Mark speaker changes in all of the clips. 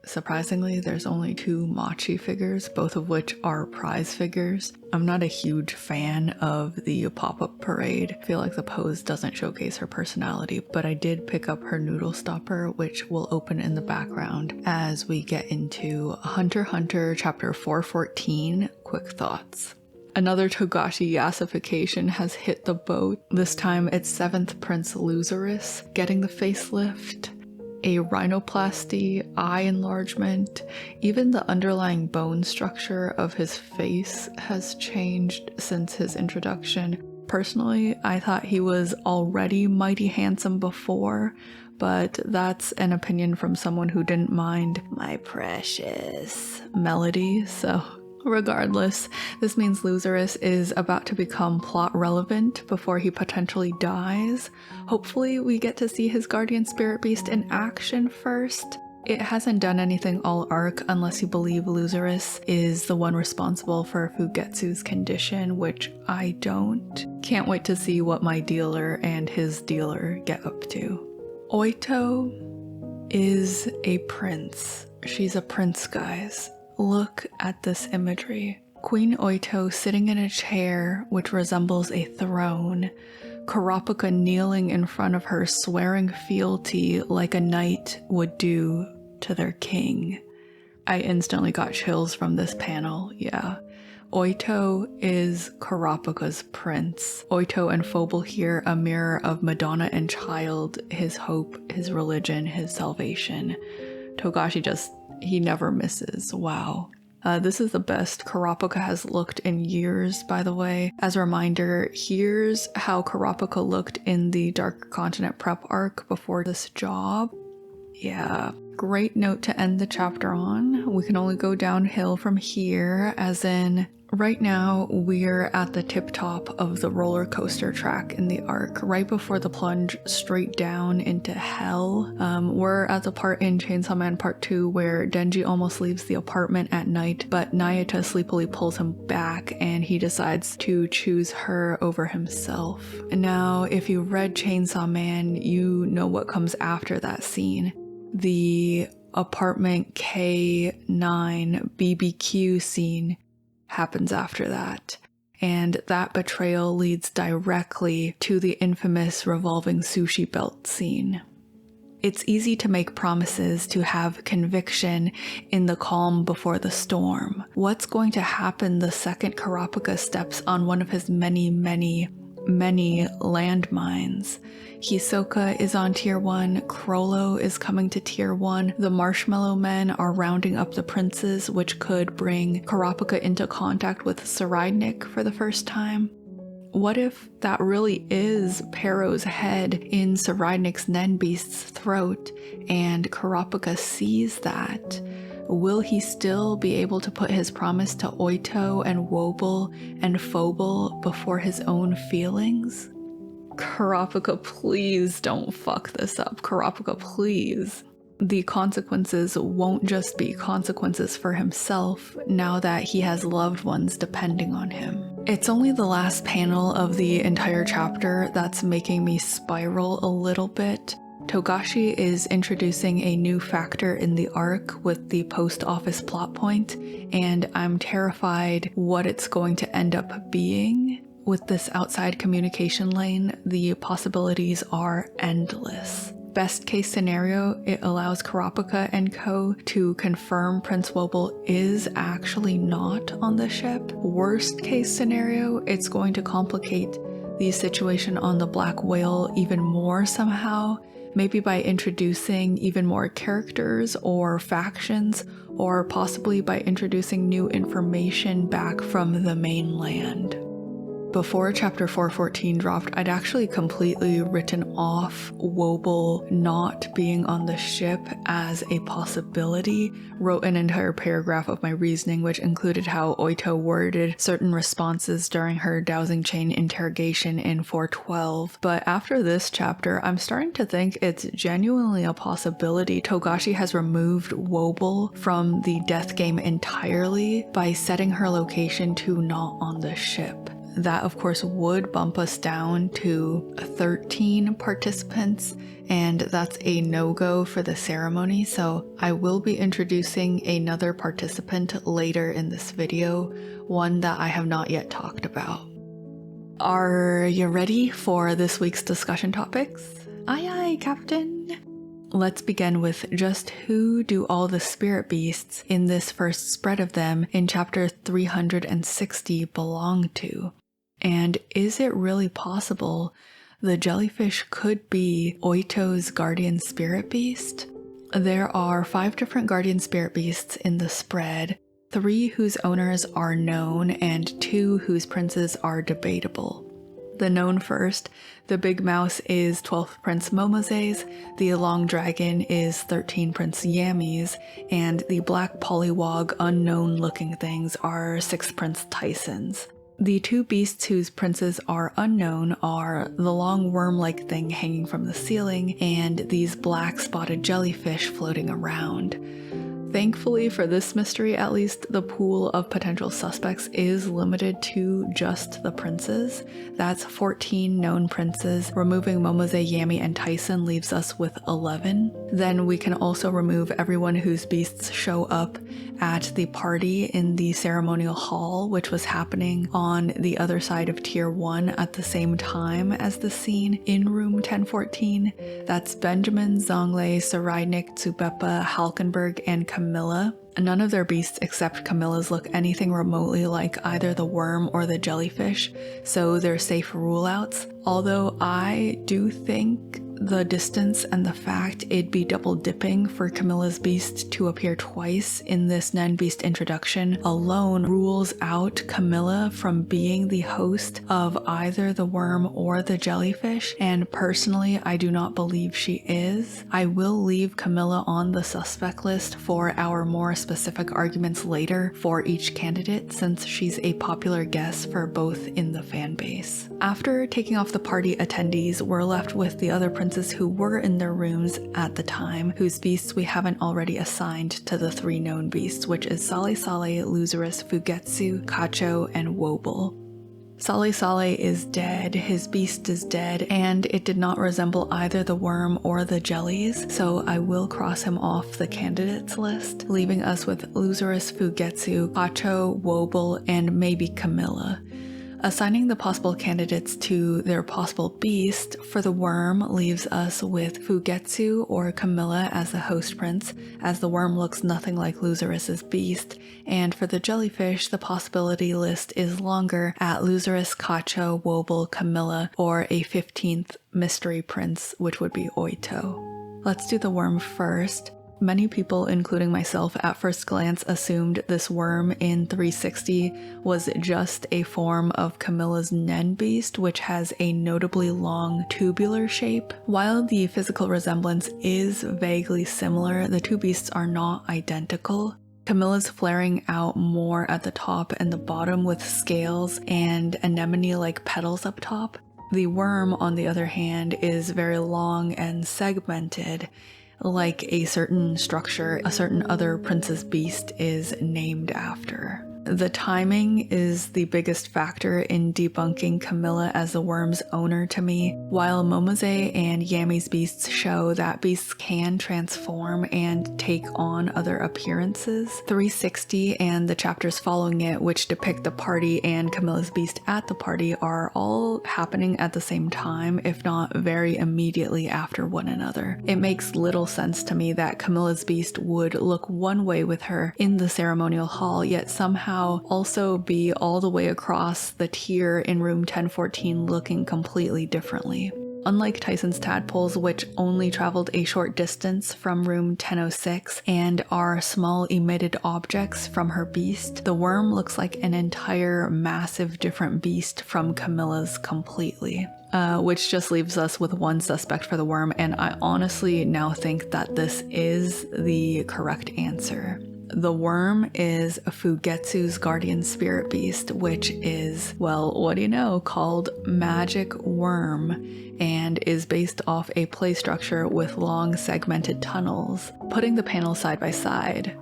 Speaker 1: Surprisingly, there's only 2 Machi figures, both of which are prize figures. I'm not a huge fan of the pop-up parade. I feel like the pose doesn't showcase her personality, but I did pick up her noodle stopper, which will open in the background as we get into Hunter x Hunter chapter 414, Quick Thoughts. Another Togashi yassification has hit the boat. This time it's 7th Prince Loserus getting the facelift, a rhinoplasty, eye enlargement, even the underlying bone structure of his face has changed since his introduction. Personally, I thought he was already mighty handsome before, but that's an opinion from someone who didn't mind my precious melody, so regardless, this means Loserus is about to become plot relevant before he potentially dies. Hopefully we get to see his guardian spirit beast in action first. It hasn't done anything all arc unless you believe Loserus is the one responsible for Fugetsu's condition, which I don't. Can't wait to see what my dealer and his dealer get up to. Oito is a prince. She's a prince, guys. Look at this imagery. Queen Oito sitting in a chair which resembles a throne. Kurapika kneeling in front of her, swearing fealty like a knight would do to their king. I instantly got chills from this panel, yeah. Oito is Kurapika's prince. Oito and Phobal here, a mirror of Madonna and Child, his hope, his religion, his salvation. Togashi he never misses. Wow. This is the best Kurapika has looked in years, by the way. As a reminder, here's how Kurapika looked in the Dark Continent prep arc before this job. Yeah, great note to end the chapter on. We can only go downhill from here, as in right now we're at the tip top of the roller coaster track in the arc, right before the plunge straight down into hell. We're at the part in Chainsaw Man Part 2 where Denji almost leaves the apartment at night, but Nayata sleepily pulls him back and he decides to choose her over himself. Now, if you read Chainsaw Man, you know what comes after that scene. The apartment K9 BBQ scene happens after that, and that betrayal leads directly to the infamous revolving sushi belt scene. It's easy to make promises, to have conviction in the calm before the storm. What's going to happen the second Kurapika steps on one of his many landmines? Hisoka is on tier 1, Crollo is coming to tier 1, the Marshmallow Men are rounding up the princes, which could bring Kurapika into contact with Tsuridnik for the first time. What if that really is Pero's head in Tsuridnik's Nenbeast's throat, and Kurapika sees that? Will he still be able to put his promise to Oito and Wobble and Phobal before his own feelings? Kurapika, please don't fuck this up. Kurapika, please. The consequences won't just be consequences for himself now that he has loved ones depending on him. It's only the last panel of the entire chapter that's making me spiral a little bit. Togashi is introducing a new factor in the arc with the post office plot point, and I'm terrified what it's going to end up being. With this outside communication lane, the possibilities are endless. Best case scenario, it allows Kurapika and co. to confirm Prince Wobble is actually not on the ship. Worst case scenario, it's going to complicate the situation on the Black Whale even more somehow, maybe by introducing even more characters or factions, or possibly by introducing new information back from the mainland. Before chapter 414 dropped, I'd actually completely written off Wobble not being on the ship as a possibility, wrote an entire paragraph of my reasoning which included how Oito worded certain responses during her dowsing chain interrogation in 412, but after this chapter, I'm starting to think it's genuinely a possibility Togashi has removed Wobble from the death game entirely by setting her location to not on the ship. that of course would bump us down to 13 participants, and that's a no-go for the ceremony, so I will be introducing another participant later in this video, one that I have not yet talked about. Are you ready for this week's discussion topics? Aye aye, Captain! Let's begin with just who do all the spirit beasts in this first spread of them in chapter 360 belong to? And is it really possible the jellyfish could be Oito's guardian spirit beast? There are 5 different guardian spirit beasts in the spread, 3 whose owners are known and 2 whose princes are debatable. The known first, the big mouse is 12th Prince Momose's, the long dragon is 13th Prince Yami's, and the black pollywog unknown looking things are 6th Prince Tyson's. The 2 beasts whose princes are unknown are the long worm-like thing hanging from the ceiling and these black spotted jellyfish floating around. Thankfully for this mystery, at least, the pool of potential suspects is limited to just the princes. That's 14 known princes. Removing Momose, Yami, and Tyson leaves us with 11. Then we can also remove everyone whose beasts show up at the party in the ceremonial hall, which was happening on the other side of Tier 1 at the same time as the scene in room 1014. That's Benjamin, Zongle, Saraynik, Tsubepa, Halkenberg, and Camilla. None of their beasts except Camilla's look anything remotely like either the worm or the jellyfish, so they're safe rule-outs. Although I do think the distance and the fact it'd be double dipping for Camilla's beast to appear twice in this Nen Beast introduction alone rules out Camilla from being the host of either the worm or the jellyfish, and personally I do not believe she is. I will leave Camilla on the suspect list for our more specific arguments later for each candidate, since she's a popular guess for both in the fan base. After taking off the party attendees, we're left with the other princes who were in their rooms at the time, whose beasts we haven't already assigned to the 3 known beasts, which is Sale Sale, Luzurus, Fugetsu, Kacho, and Wobble. Sale Sale is dead, his beast is dead, and it did not resemble either the worm or the jellies, so I will cross him off the candidates list, leaving us with Luzurus, Fugetsu, Kacho, Wobble, and maybe Camilla. Assigning the possible candidates to their possible beast, for the worm leaves us with Fugetsu or Camilla as the host prince, as the worm looks nothing like Luzurus's beast, and for the jellyfish, the possibility list is longer at Luzurus, Kacho, Wobble, Camilla, or a 15th mystery prince, which would be Oito. Let's do the worm first. Many people, including myself, at first glance assumed this worm in 360 was just a form of Camilla's Nen beast, which has a notably long tubular shape. While the physical resemblance is vaguely similar, the 2 beasts are not identical. Camilla's flaring out more at the top and the bottom with scales and anemone-like petals up top. The worm, on the other hand, is very long and segmented, like a certain structure a certain other prince's beast is named after. The timing is the biggest factor in debunking Camilla as the worm's owner to me. While Momose and Yami's beasts show that beasts can transform and take on other appearances, 360 and the chapters following it, which depict the party and Camilla's beast at the party, are all happening at the same time, if not very immediately after one another. It makes little sense to me that Camilla's beast would look one way with her in the ceremonial hall, yet somehow also be all the way across the tier in room 1014 looking completely differently. Unlike Tyson's tadpoles, which only traveled a short distance from room 1006 and are small emitted objects from her beast, the worm looks like an entire massive different beast from Camilla's completely. Which just leaves us with one suspect for the worm, and I honestly now think that this is the correct answer. The worm is Fugetsu's guardian spirit beast, which is, well, what do you know, called Magic Worm, and is based off a play structure with long segmented tunnels. Putting the panels side by side,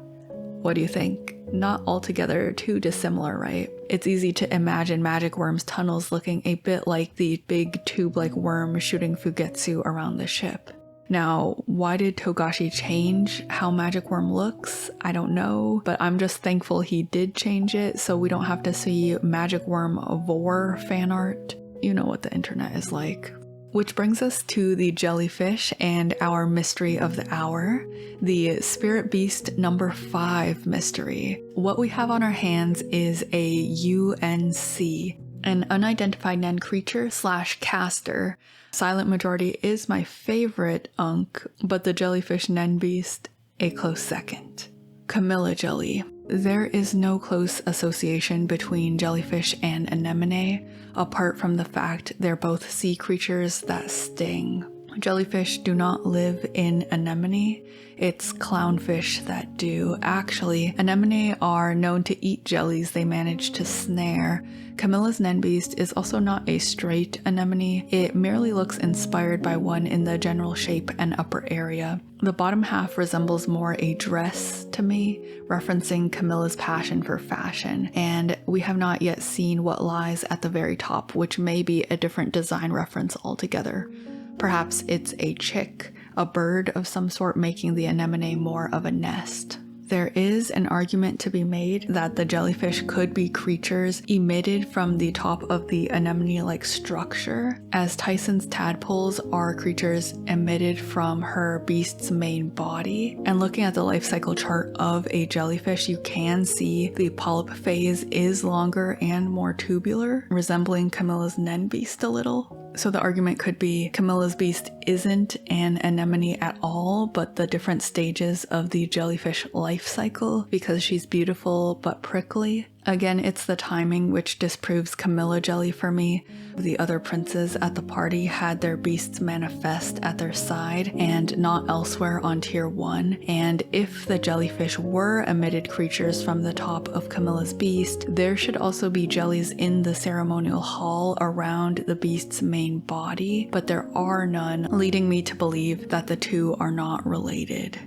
Speaker 1: what do you think? Not altogether too dissimilar, right? It's easy to imagine Magic Worm's tunnels looking a bit like the big tube-like worm shooting Fugetsu around the ship. Now, why did Togashi change how Magic Worm looks? I don't know, but I'm just thankful he did change it so we don't have to see Magic Worm Vor fan art. You know what the internet is like. Which brings us to the Jellyfish and our mystery of the hour, the Spirit Beast number 5 mystery. What we have on our hands is a U.N.C, an unidentified Nen creature / caster. Silent Majority is my favorite UNC, but the Jellyfish Nen Beast, a close second. Camilla Jelly. There is no close association between jellyfish and anemone, apart from the fact they're both sea creatures that sting. Jellyfish do not live in anemone, it's clownfish that do. Actually, anemone are known to eat jellies they manage to snare. Camilla's Nen Beast is also not a straight anemone, it merely looks inspired by one in the general shape and upper area. The bottom half resembles more a dress to me, referencing Camilla's passion for fashion, and we have not yet seen what lies at the very top, which may be a different design reference altogether. Perhaps it's a chick, a bird of some sort, making the anemone more of a nest. There is an argument to be made that the jellyfish could be creatures emitted from the top of the anemone-like structure, as Tyson's tadpoles are creatures emitted from her beast's main body. And looking at the life cycle chart of a jellyfish, you can see the polyp phase is longer and more tubular, resembling Camilla's Nen Beast a little. So the argument could be Camilla's beast isn't an anemone at all, but the different stages of the jellyfish life cycle because she's beautiful but prickly. Again, it's the timing which disproves Camilla Jelly for me. The other princes at the party had their beasts manifest at their side and not elsewhere on tier 1. And if the jellyfish were emitted creatures from the top of Camilla's beast, there should also be jellies in the ceremonial hall around the beast's main body, but there are none, leading me to believe that the two are not related.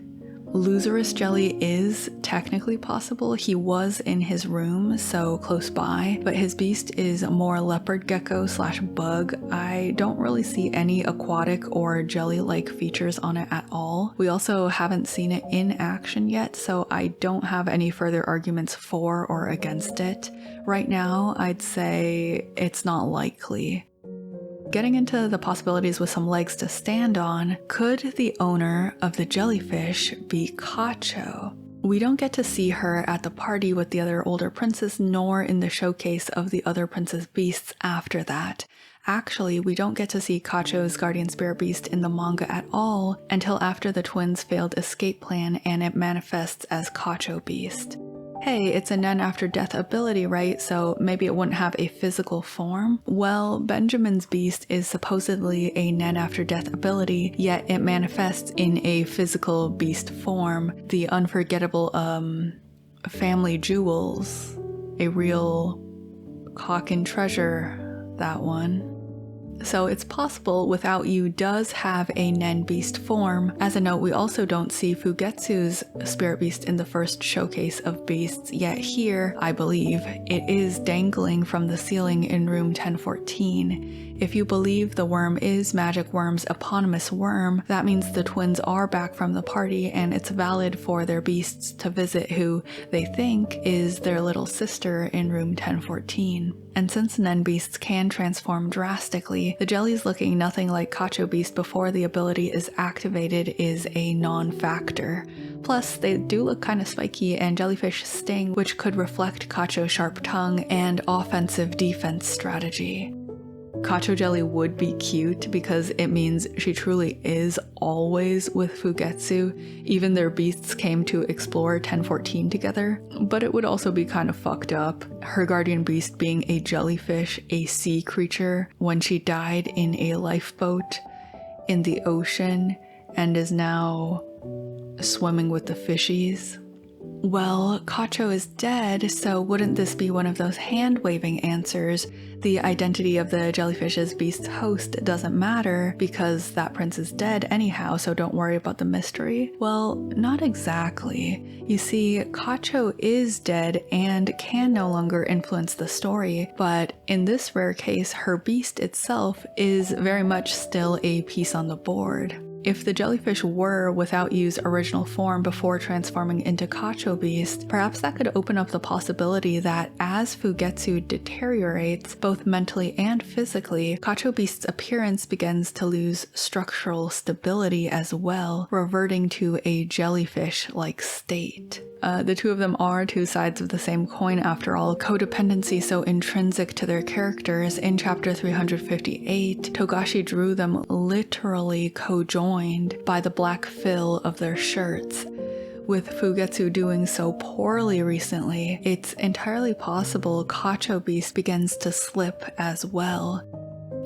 Speaker 1: Loserous Jelly is technically possible. He was in his room, so close by, but his beast is more leopard gecko / bug. I don't really see any aquatic or jelly-like features on it at all. We also haven't seen it in action yet, so I don't have any further arguments for or against it. Right now, I'd say it's not likely. Getting into the possibilities with some legs to stand on, could the owner of the jellyfish be HxH? We don't get to see her at the party with the other older princes, nor in the showcase of the other princess beasts after that. Actually, we don't get to see HxH's guardian spirit beast in the manga at all until after the twins' failed escape plan and it manifests as HxH beast. Hey, it's a Nen after death ability, right? So maybe it wouldn't have a physical form? Well, Benjamin's beast is supposedly a Nen after death ability, yet it manifests in a physical beast form. The unforgettable, family jewels. A real Coffin treasure, that one. So it's possible Without You does have a Nen beast form. As a note, we also don't see Fugetsu's spirit beast in the first showcase of beasts, yet here, I believe, it is dangling from the ceiling in room 1014. If you believe the worm is Magic Worm's eponymous worm, that means the twins are back from the party and it's valid for their beasts to visit who they think is their little sister in room 1014. And since Nen beasts can transform drastically, the jellies looking nothing like HxH beast before the ability is activated is a non-factor. Plus, they do look kinda spiky and jellyfish sting, which could reflect HxH's sharp tongue and offensive-defense strategy. HxH Jelly would be cute because it means she truly is always with Fugetsu. Even their beasts came to explore 1014 together, but it would also be kind of fucked up. Her guardian beast being a jellyfish, a sea creature, when she died in a lifeboat in the ocean and is now swimming with the fishies. Well, Kacho is dead, so wouldn't this be one of those hand-waving answers? The identity of the jellyfish's beast's host doesn't matter because that prince is dead anyhow, so don't worry about the mystery. Well, not exactly. You see, Kacho is dead and can no longer influence the story, but in this rare case, her beast itself is very much still a piece on the board. If the jellyfish were without Yu's original form before transforming into Kacho Beast, perhaps that could open up the possibility that as Fugetsu deteriorates, both mentally and physically, Kacho Beast's appearance begins to lose structural stability as well, reverting to a jellyfish-like state. The two of them are two sides of the same coin after all, codependency so intrinsic to their characters. In chapter 358, Togashi drew them literally co-joined by the black fill of their shirts. With Fugetsu doing so poorly recently, it's entirely possible Kacho Beast begins to slip as well.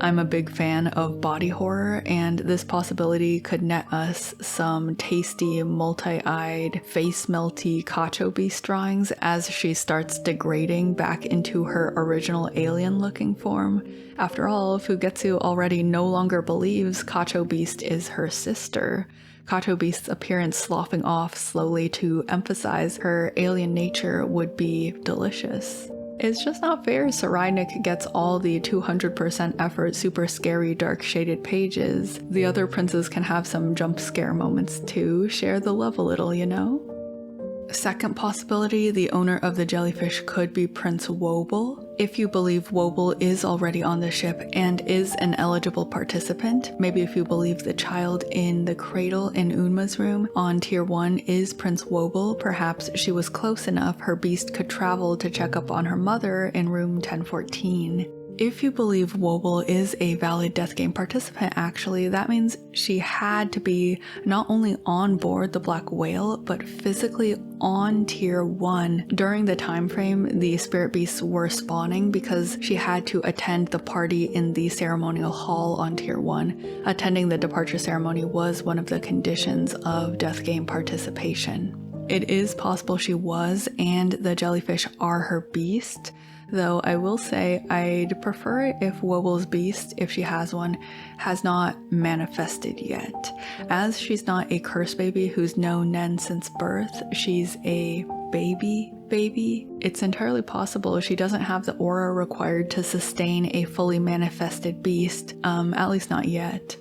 Speaker 1: I'm a big fan of body horror, and this possibility could net us some tasty, multi-eyed, face-melty Kacho Beast drawings as she starts degrading back into her original alien-looking form. After all, Fugetsu already no longer believes Kacho Beast is her sister. Kacho Beast's appearance sloughing off slowly to emphasize her alien nature would be delicious. It's just not fair Tserriednich gets all the 200% effort super scary dark shaded pages. The other princes can have some jump scare moments too. Share the love a little, you know? Second possibility, the owner of the jellyfish could be Prince Wobble. If you believe Wobble is already on the ship and is an eligible participant, maybe if you believe the child in the cradle in Unma's room on Tier 1 is Prince Wobble, perhaps she was close enough her beast could travel to check up on her mother in room 1014. If you believe Wobble is a valid death game participant, actually, that means she had to be not only on board the Black Whale, but physically on Tier 1 during the time frame the spirit beasts were spawning, because she had to attend the party in the ceremonial hall on Tier 1. Attending the departure ceremony was one of the conditions of death game participation. It is possible she was, and the jellyfish are her beast. Though I will say I'd prefer it if Wobble's beast, if she has one, has not manifested yet. As she's not a curse baby who's known Nen since birth, she's a baby. It's entirely possible she doesn't have the aura required to sustain a fully manifested beast, at least not yet.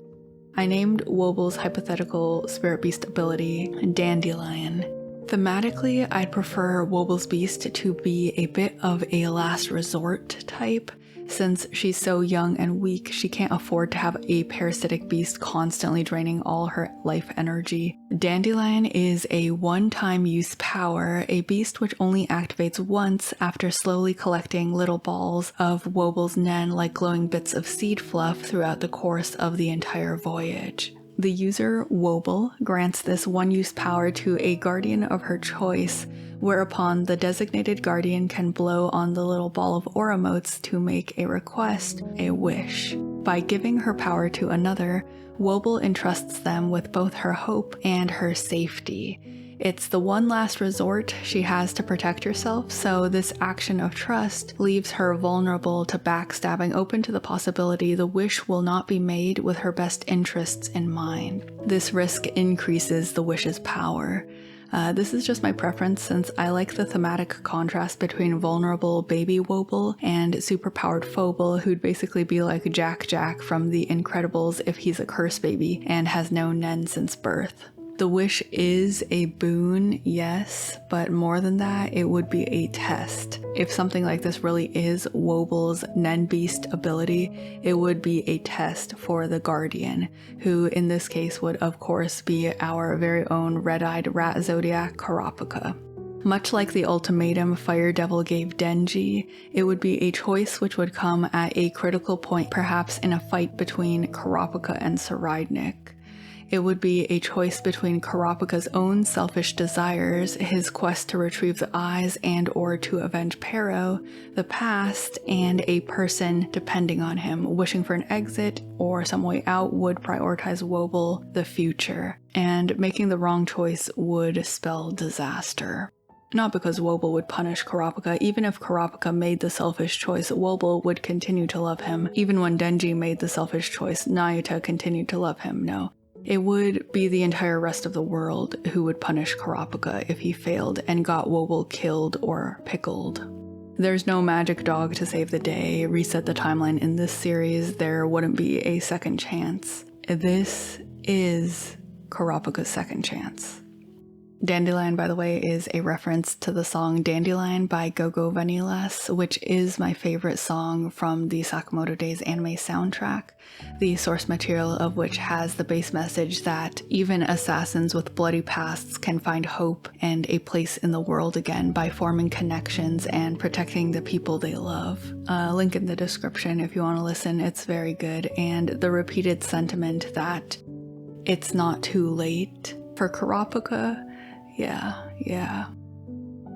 Speaker 1: I named Wobble's hypothetical spirit beast ability Dandelion. Thematically, I'd prefer Wobble's beast to be a bit of a last resort type. Since she's so young and weak, she can't afford to have a parasitic beast constantly draining all her life energy. Dandelion is a one-time use power, a beast which only activates once after slowly collecting little balls of Wobble's Nen like glowing bits of seed fluff throughout the course of the entire voyage. The user, Wobble, grants this one-use power to a guardian of her choice, whereupon the designated guardian can blow on the little ball of aura motes to make a request, a wish. By giving her power to another, Wobble entrusts them with both her hope and her safety. It's the one last resort she has to protect herself, so this action of trust leaves her vulnerable to backstabbing, open to the possibility the wish will not be made with her best interests in mind. This risk increases the wish's power. This is just my preference, since I like the thematic contrast between vulnerable baby Wobble and superpowered Phobal, who'd basically be like Jack from The Incredibles if he's a curse baby and has known Nen since birth. The wish is a boon, yes, but more than that, it would be a test. If something like this really is Wobble's Nen Beast ability, it would be a test for the Guardian, who in this case would of course be our very own red-eyed rat zodiac Kurapika. Much like the ultimatum Fire Devil gave Denji, it would be a choice which would come at a critical point, perhaps in a fight between Kurapika and Tserriednich. It would be a choice between Kurapika's own selfish desires, his quest to retrieve the eyes and or to avenge Pero, the past, and a person depending on him, wishing for an exit or some way out would prioritize Wobble, the future, and making the wrong choice would spell disaster. Not because Wobble would punish Kurapika. Even if Kurapika made the selfish choice, Wobble would continue to love him. Even when Denji made the selfish choice, Nayuta continued to love him. No. It would be the entire rest of the world who would punish Kurapika if he failed and got Wobble killed or pickled. There's no magic dog to save the day, reset the timeline in this series. There wouldn't be a second chance. This is Kurapika's second chance. Dandelion, by the way, is a reference to the song Dandelion by Go-Go Vanillas, which is my favorite song from the Sakamoto Days anime soundtrack, the source material of which has the base message that even assassins with bloody pasts can find hope and a place in the world again by forming connections and protecting the people they love. Link in the description if you want to listen, it's very good, and the repeated sentiment that it's not too late for Kurapika. Yeah.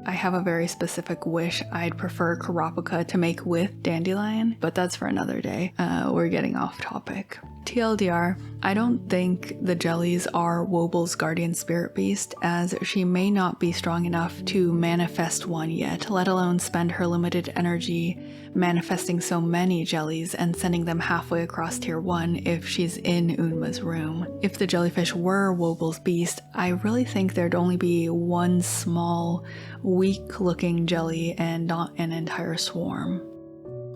Speaker 1: I have a very specific wish I'd prefer Kurapika to make with Dandelion, but that's for another day. We're getting off topic. TLDR, I don't think the jellies are Wobble's guardian spirit beast, as she may not be strong enough to manifest one yet, let alone spend her limited energy manifesting so many jellies and sending them halfway across tier 1 if she's in Unma's room. If the jellyfish were Wobble's beast, I really think there'd only be one small, weak-looking jelly and not an entire swarm.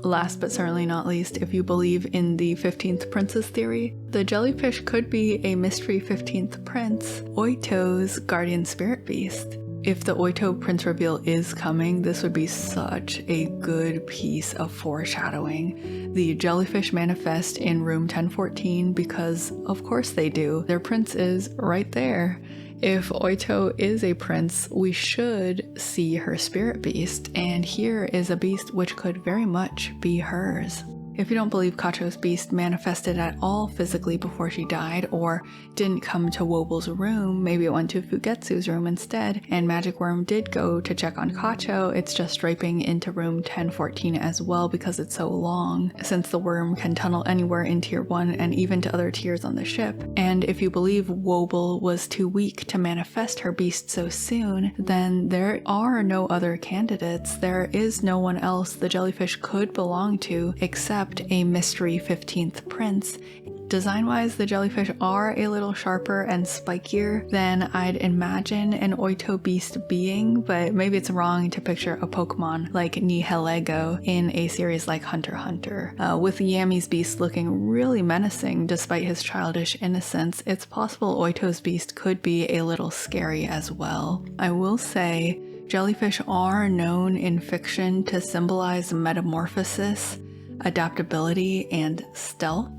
Speaker 1: Last but certainly not least, if you believe in the 15th Princess theory, the jellyfish could be a mystery 15th prince, Oito's guardian spirit beast. If the Oito prince reveal is coming, this would be such a good piece of foreshadowing. The jellyfish manifest in room 1014 because of course they do. Their prince is right there. If Oito is a prince, we should see her spirit beast, and here is a beast which could very much be hers. If you don't believe Kacho's beast manifested at all physically before she died, or didn't come to Wobble's room, maybe it went to Fugetsu's room instead, and Magic Worm did go to check on Kacho, it's just draping into room 1014 as well because it's so long, since the worm can tunnel anywhere in tier 1 and even to other tiers on the ship. And if you believe Wobble was too weak to manifest her beast so soon, then there are no other candidates. There is no one else the jellyfish could belong to except a mystery 15th prince. Design-wise, the jellyfish are a little sharper and spikier than I'd imagine an Oito beast being, but maybe it's wrong to picture a Pokemon like Nihilego in a series like Hunter x Hunter. With Yami's beast looking really menacing despite his childish innocence, it's possible Oito's beast could be a little scary as well. I will say, jellyfish are known in fiction to symbolize metamorphosis, adaptability, and stealth,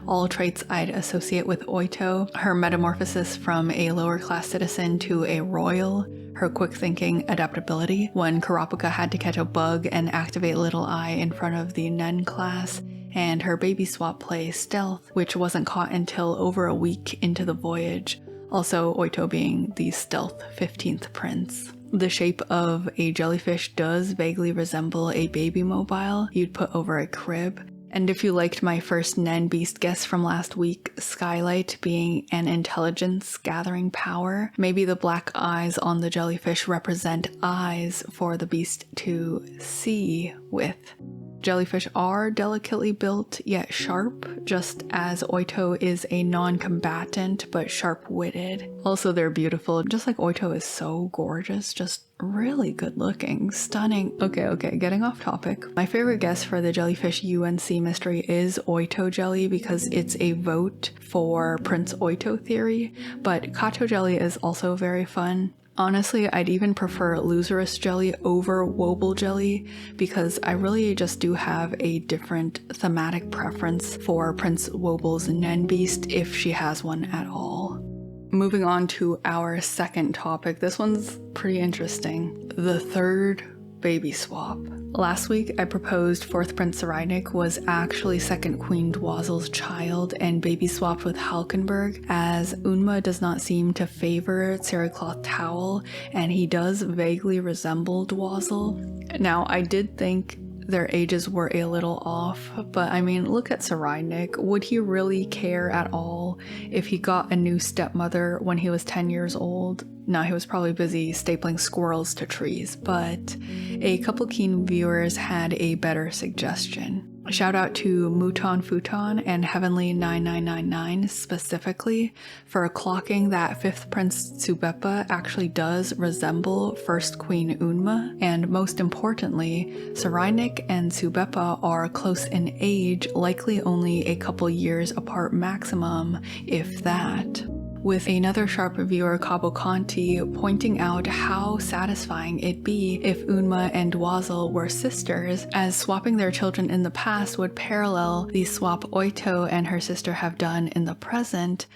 Speaker 1: all traits I'd associate with Oito. Her metamorphosis from a lower class citizen to a royal, her quick thinking, adaptability when Kurapika had to catch a bug and activate Little Eye in front of the Nen class, and her Babyswap play stealth, which wasn't caught until over a week into the voyage, also Oito being the stealth 15th prince. The shape of a jellyfish does vaguely resemble a baby mobile you'd put over a crib. And if you liked my first Nen beast guess from last week, Skylight being an intelligence gathering power, maybe the black eyes on the jellyfish represent eyes for the beast to see with. Jellyfish are delicately built yet sharp, just as Oito is a non-combatant but sharp-witted. Also, they're beautiful, just like Oito is so gorgeous, just really good looking, stunning. Okay, getting off topic. My favorite guess for the jellyfish U.N.C mystery is Oito jelly because it's a vote for Prince Oito theory, but Kacho jelly is also very fun. Honestly, I'd even prefer Loserus jelly over Wobble jelly because I really just do have a different thematic preference for Prince Wobble's Nen beast if she has one at all. Moving on to our second topic, this one's pretty interesting. The third Babyswap. Last week, I proposed 4th Prince Cyreinic was actually 2nd Queen Dwazil's child and baby-swapped with Halkenberg, as Unma does not seem to favor Cerecloth Towel, and he does vaguely resemble Dwazil. Now, I did think their ages were a little off, but I mean, look at Saraynik. Would he really care at all if he got a new stepmother when he was 10 years old? No, he was probably busy stapling squirrels to trees, but a couple keen viewers had a better suggestion. Shout out to Mouton Futon and Heavenly 9999 specifically for clocking that 5th Prince Tsubepa actually does resemble 1st Queen Unma, and most importantly, Saraynik and Tsubepa are close in age, likely only a couple years apart maximum, if that. With another sharp reviewer, Caboconti, pointing out how satisfying it'd be if Unma and Dwazil were sisters, as swapping their children in the past would parallel the swap Oito and her sister have done in the present.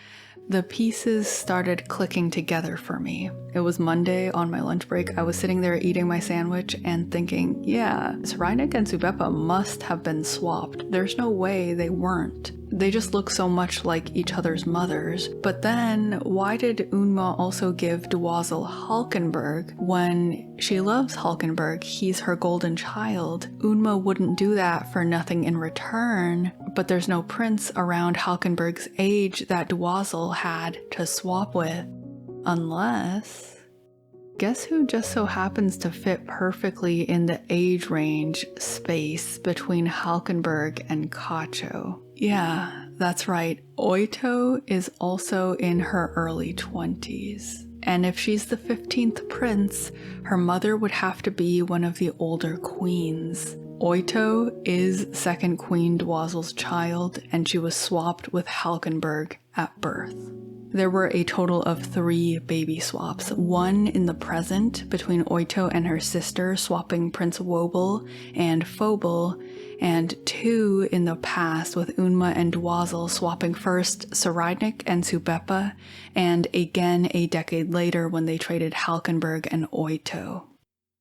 Speaker 1: The pieces started clicking together for me. It was Monday on my lunch break. I was sitting there eating my sandwich and thinking, yeah, Saraynik and Tsubepa must have been swapped. There's no way they weren't. They just look so much like each other's mothers. But then, why did Unma also give Dwazil Halkenberg? When she loves Halkenberg, he's her golden child. Unma wouldn't do that for nothing in return, but there's no prince around Halkenberg's age that Dwazil had to swap with. Unless... Guess who just so happens to fit perfectly in the age range space between Halkenberg and Cacho? Yeah, that's right. Oito is also in her early 20s. And if she's the 15th prince, her mother would have to be one of the older queens. Oito is 2nd Queen Dwazil's child, and she was swapped with Halkenberg at birth. There were a total of 3 baby swaps, one in the present between Oito and her sister swapping Prince Wobel and Phobel, and 2 in the past with Unma and Dwazil swapping first Saraynik and Tsubepa, and again a decade later when they traded Halkenberg and Oito.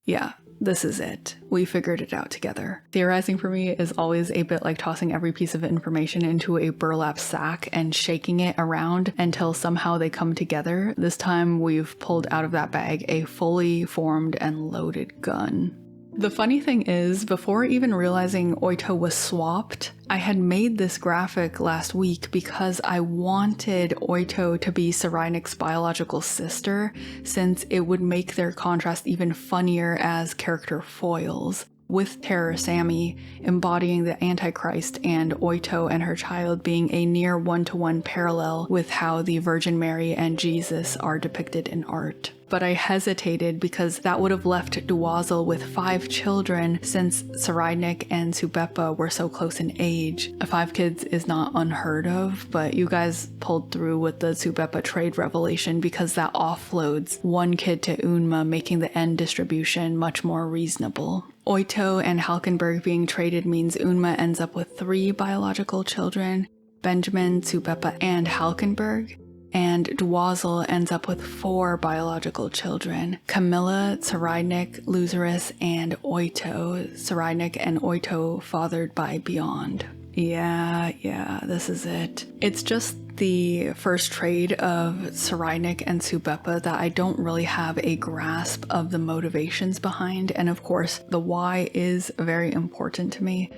Speaker 1: Yeah, this is it. We figured it out together. Theorizing for me is always a bit like tossing every piece of information into a burlap sack and shaking it around until somehow they come together. This time we've pulled out of that bag a fully formed and loaded gun. The funny thing is, before even realizing Oito was swapped, I had made this graphic last week because I wanted Oito to be Saraynik's biological sister, since it would make their contrast even funnier as character foils, with Terror Sammy embodying the Antichrist and Oito and her child being a near one-to-one parallel with how the Virgin Mary and Jesus are depicted in art. But I hesitated because that would have left Dwazil with 5 children, since Saraynik and Tsubepa were so close in age. 5 kids is not unheard of, but you guys pulled through with the Tsubepa trade revelation because that offloads 1 kid to Unma, making the end distribution much more reasonable. Oito and Halkenberg being traded means Unma ends up with 3 biological children, Benjamin, Tsubepa, and Halkenberg. And Dwazil ends up with 4 biological children, Camilla, Saraynik, Lucerus, and Oito. Saraynik and Oito fathered by Beyond. Yeah, this is it. It's just the first trade of Saraynik and Tsubepa that I don't really have a grasp of the motivations behind, and of course the why is very important to me.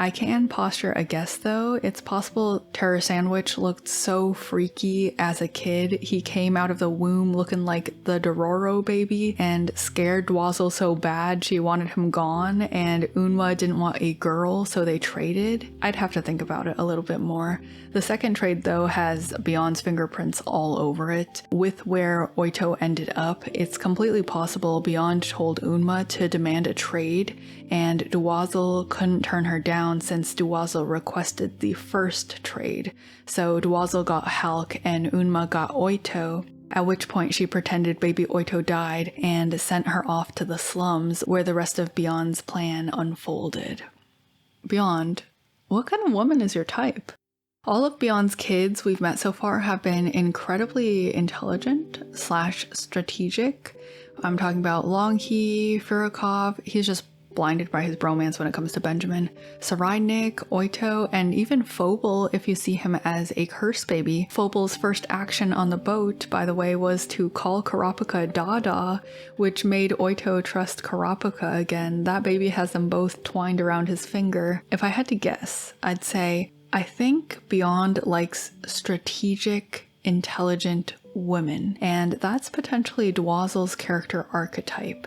Speaker 1: I can posture a guess though. It's possible Terror Sandwich looked so freaky as a kid. He came out of the womb looking like the Dororo baby and scared Dwazil so bad she wanted him gone, and Unma didn't want a girl, so they traded. I'd have to think about it a little bit more. The second trade though has Beyond's fingerprints all over it. With where Oito ended up, it's completely possible Beyond told Unma to demand a trade, and Dwazil couldn't turn her down since Dwazil requested the first trade. So Dwazil got Halk and Unma got Oito, at which point she pretended baby Oito died and sent her off to the slums where the rest of Beyond's plan unfolded. Beyond, what kind of woman is your type? All of Beyond's kids we've met so far have been incredibly intelligent / strategic. I'm talking about Longhee, Firikov. He's just blinded by his bromance when it comes to Benjamin. Saraynik, Oito, and even Phobal if you see him as a curse baby. Phobal's first action on the boat, by the way, was to call Kurapika Dada, which made Oito trust Kurapika again. That baby has them both twined around his finger. If I had to guess, I'd say I think Beyond likes strategic, intelligent women, and that's potentially Dwazil's character archetype.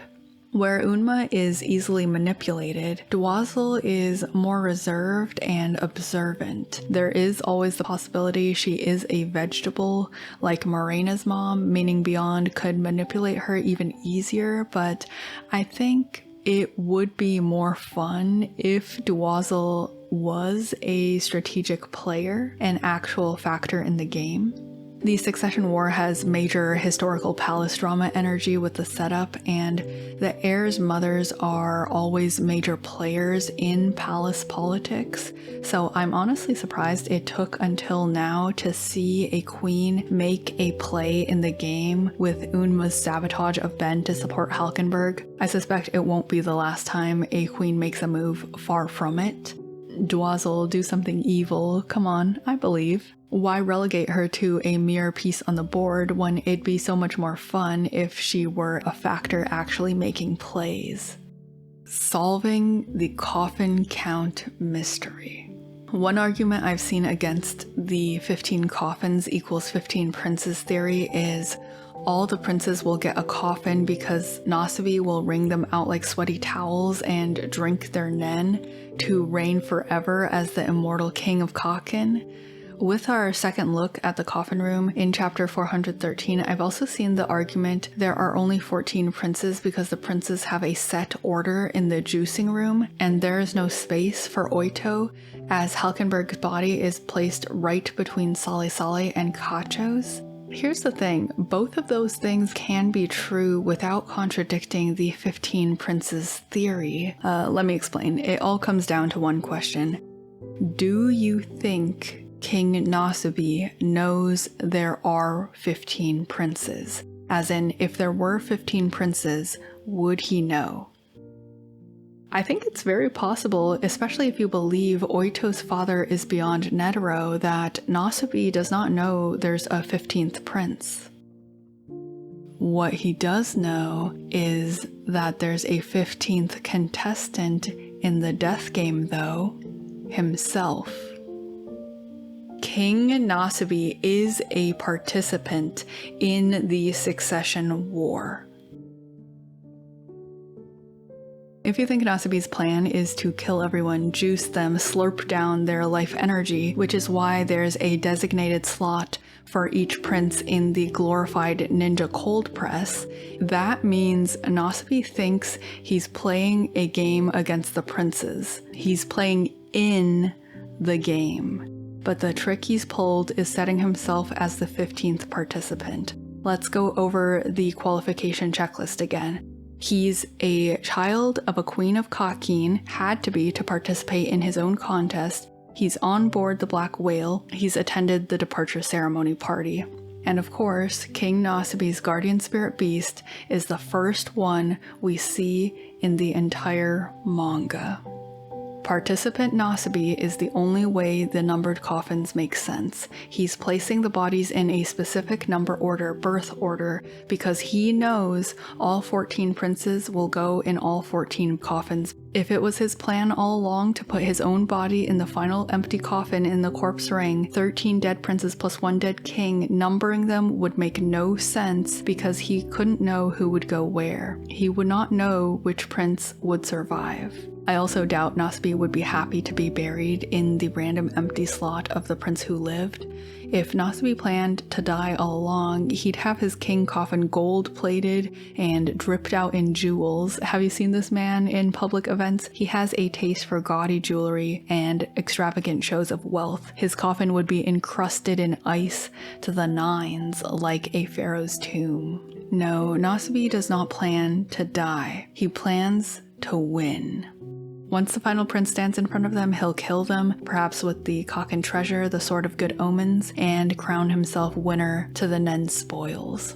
Speaker 1: Where Unma is easily manipulated, Dwazil is more reserved and observant. There is always the possibility she is a vegetable, like Morena's mom, meaning Beyond could manipulate her even easier, but I think it would be more fun if Dwazil was a strategic player, an actual factor in the game. The Succession War has major historical palace drama energy with the setup, and the heirs' mothers are always major players in palace politics, so I'm honestly surprised it took until now to see a queen make a play in the game with Unma's sabotage of Ben to support Halkenberg. I suspect it won't be the last time a queen makes a move, far from it. Dwazil, do something evil, come on, I believe. Why relegate her to a mere piece on the board when it'd be so much more fun if she were a factor actually making plays? Solving the coffin count mystery. One argument I've seen against the 15 coffins equals 15 princes theory is all the princes will get a coffin because Nasibi will wring them out like sweaty towels and drink their nen to reign forever as the immortal king of Coffin. With our second look at the coffin room in chapter 413, I've also seen the argument there are only 14 princes because the princes have a set order in the juicing room, and there is no space for Oito, as Halkenberg's body is placed right between Sale Sale and Cacho's. Here's the thing, both of those things can be true without contradicting the 15 princes theory. Let me explain. It all comes down to one question. Do you think King Nasibi knows there are 15 princes? As in, if there were 15 princes, would he know? I think it's very possible, especially if you believe Oito's father is beyond Netero, that Nasibi does not know there's a 15th prince. What he does know is that there's a 15th contestant in the death game, though, himself. King Nasibi is a participant in the Succession War. If you think Nasibi's plan is to kill everyone, juice them, slurp down their life energy, which is why there's a designated slot for each prince in the glorified ninja cold press, that means Nasibi thinks he's playing a game against the princes. He's playing in the game. But the trick he's pulled is setting himself as the 15th participant. Let's go over the qualification checklist again. He's a child of a queen of Coffin, had to be to participate in his own contest. He's on board the Black Whale. He's attended the departure ceremony party. And of course, King Nasibi's guardian spirit beast is the first one we see in the entire manga. Participant Nasibi is the only way the numbered coffins make sense. He's placing the bodies in a specific number order, birth order, because he knows all 14 princes will go in all 14 coffins. If it was his plan all along to put his own body in the final empty coffin in the corpse ring, 13 dead princes plus 1 dead king, numbering them would make no sense because he couldn't know who would go where. He would not know which prince would survive. I also doubt Nasibi would be happy to be buried in the random empty slot of the prince who lived. If Nasibi planned to die all along, he'd have his king coffin gold-plated and dripped out in jewels. Have you seen this man in public events? He has a taste for gaudy jewelry and extravagant shows of wealth. His coffin would be encrusted in ice to the nines like a pharaoh's tomb. No, Nasibi does not plan to die. He plans to win. Once the final prince stands in front of them, he'll kill them, perhaps with the Coffin treasure, the sword of good omens, and crown himself winner to the Nen spoils.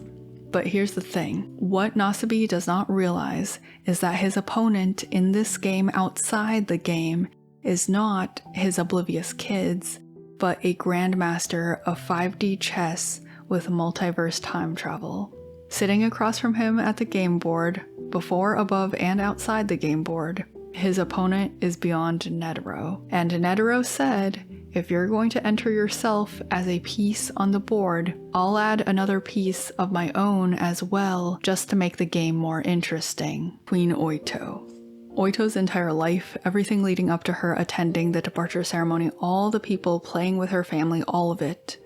Speaker 1: But here's the thing. What Nasabi does not realize is that his opponent in this game outside the game is not his oblivious kids, but a grandmaster of 5D chess with multiverse time travel. Sitting across from him at the game board, before, above, and outside the game board, his opponent is beyond Netero. And Netero said, if you're going to enter yourself as a piece on the board, I'll add another piece of my own as well, just to make the game more interesting. Queen Oito. Oito's entire life, everything leading up to her attending the departure ceremony, all the people playing with her family, all of it,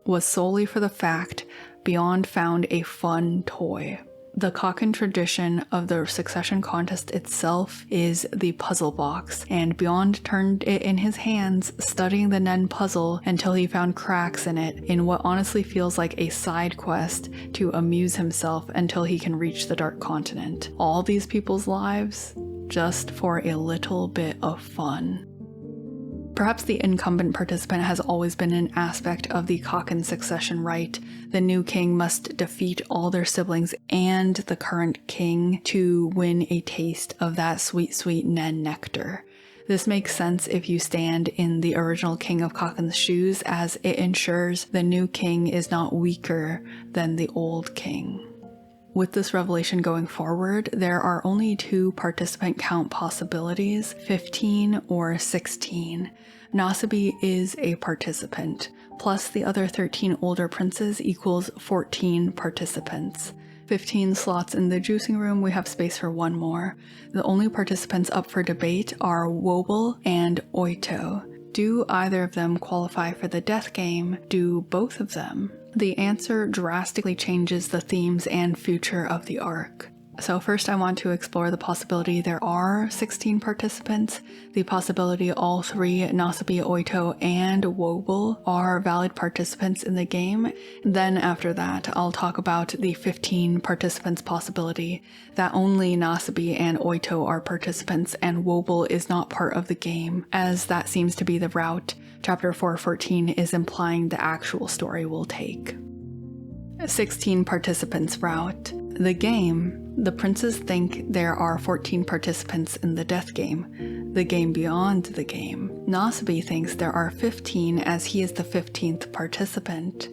Speaker 1: was solely for the fact Beyond found a fun toy. The Coffin tradition of the succession contest itself is the puzzle box, and Beyond turned it in his hands, studying the Nen puzzle until he found cracks in it, in what honestly feels like a side quest to amuse himself until he can reach the Dark Continent. All these people's lives, just for a little bit of fun. Perhaps the incumbent participant has always been an aspect of the Coffin succession rite. The new king must defeat all their siblings and the current king to win a taste of that sweet, sweet Nen nectar. This makes sense if you stand in the original King of Coffin's shoes, as it ensures the new king is not weaker than the old king. With this revelation going forward, there are only 2 participant count possibilities, 15 or 16. Nasabi is a participant, plus the other 13 older princes equals 14 participants. 15 slots in the juicing room, we have space for 1 more. The only participants up for debate are Wobble and Oito. Do either of them qualify for the death game? Do both of them? The answer drastically changes the themes and future of the arc. So first I want to explore the possibility there are 16 participants, the possibility all 3, Nasabi, Oito, and Wobble, are valid participants in the game. Then after that, I'll talk about the 15 participants possibility, that only Nasabi and Oito are participants and Wobble is not part of the game, as that seems to be the route Chapter 414 is implying the actual story will take. 16 participants route. The game, the princes think there are 14 participants in the death game, the game beyond the game. Nasabi thinks there are 15 as he is the 15th participant.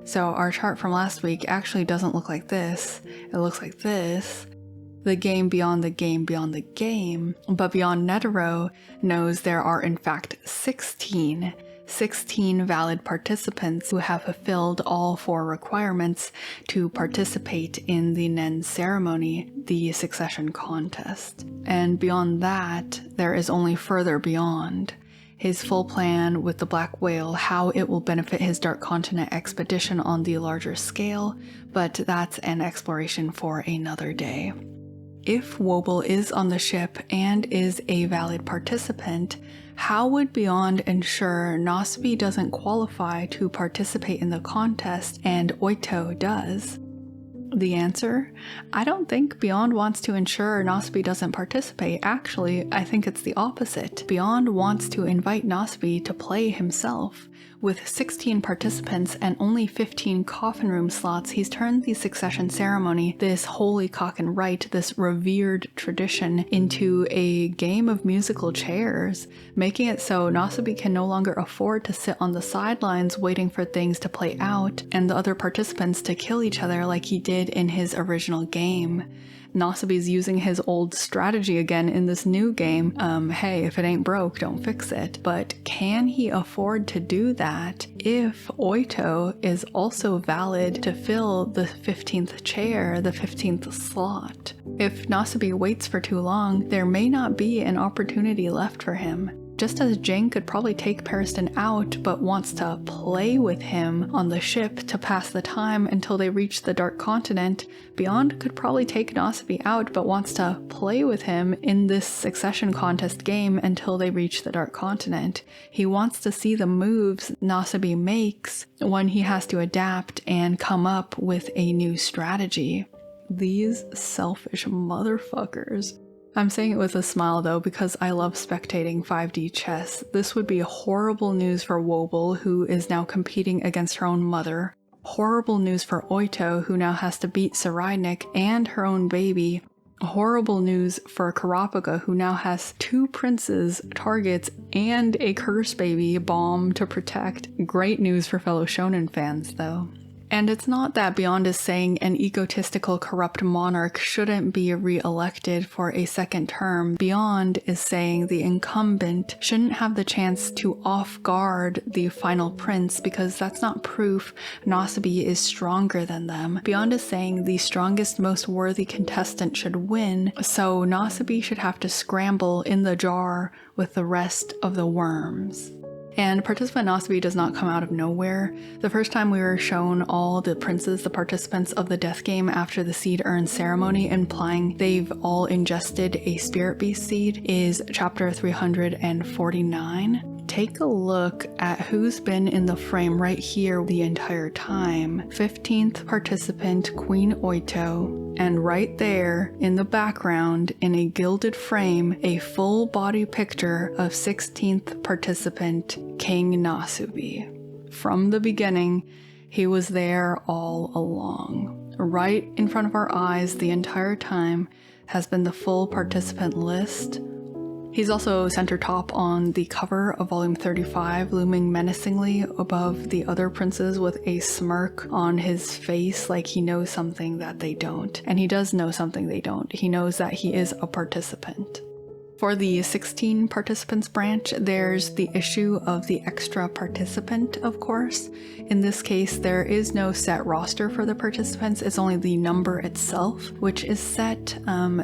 Speaker 1: So our chart from last week actually doesn't look like this, it looks like this. The game beyond the game beyond the game, but Beyond Netero knows there are in fact 16 valid participants who have fulfilled all 4 requirements to participate in the Nen ceremony, the succession contest. And beyond that, there is only further beyond. His full plan with the Black Whale, how it will benefit his Dark Continent expedition on the larger scale, but that's an exploration for another day. If Wobble is on the ship and is a valid participant, how would Beyond ensure Nasabi doesn't qualify to participate in the contest and Oito does? The answer? I don't think Beyond wants to ensure Nasabi doesn't participate. Actually, I think it's the opposite. Beyond wants to invite Nasabi to play himself. With 16 participants and only 15 coffin room slots, he's turned the succession ceremony, this holy Coffin rite, this revered tradition, into a game of musical chairs, making it so Nasabi can no longer afford to sit on the sidelines waiting for things to play out and the other participants to kill each other like he did in his original game. Nasabi's using his old strategy again in this new game. Hey, if it ain't broke, don't fix it. But can he afford to do that if Oito is also valid to fill the 15th chair, the 15th slot? If Nasabi waits for too long, there may not be an opportunity left for him. Just as Jane could probably take Periston out but wants to play with him on the ship to pass the time until they reach the Dark Continent, Beyond could probably take Nasabi out but wants to play with him in this succession contest game until they reach the Dark Continent. He wants to see the moves Nasabi makes when he has to adapt and come up with a new strategy. These selfish motherfuckers. I'm saying it with a smile though because I love spectating 5D chess. This would be horrible news for Wobble, who is now competing against her own mother. Horrible news for Oito, who now has to beat Saraynik and her own baby. Horrible news for Kurapika, who now has 2 princes, targets, and a curse baby bomb to protect. Great news for fellow shonen fans, though. And it's not that Beyond is saying an egotistical, corrupt monarch shouldn't be re-elected for a second term. Beyond is saying the incumbent shouldn't have the chance to off-guard the final prince, because that's not proof Nasabi is stronger than them. Beyond is saying the strongest, most worthy contestant should win, so Nasabi should have to scramble in the jar with the rest of the worms. And participant Nasabi does not come out of nowhere. The first time we were shown all the princes, the participants of the death game after the seed urn ceremony, implying they've all ingested a spirit beast seed, is chapter 349. Take a look at who's been in the frame right here the entire time. 15th participant, Queen Oito, and right there in the background in a gilded frame, a full body picture of 16th participant, King Nasubi. From the beginning, he was there all along. Right in front of our eyes the entire time has been the full participant list. He's also center top on the cover of volume 35, looming menacingly above the other princes with a smirk on his face, like he knows something that they don't. And he does know something they don't. He knows that he is a participant. For the 16 participants branch, there's the issue of the extra participant, of course. In this case, there is no set roster for the participants, it's only the number itself, which is set.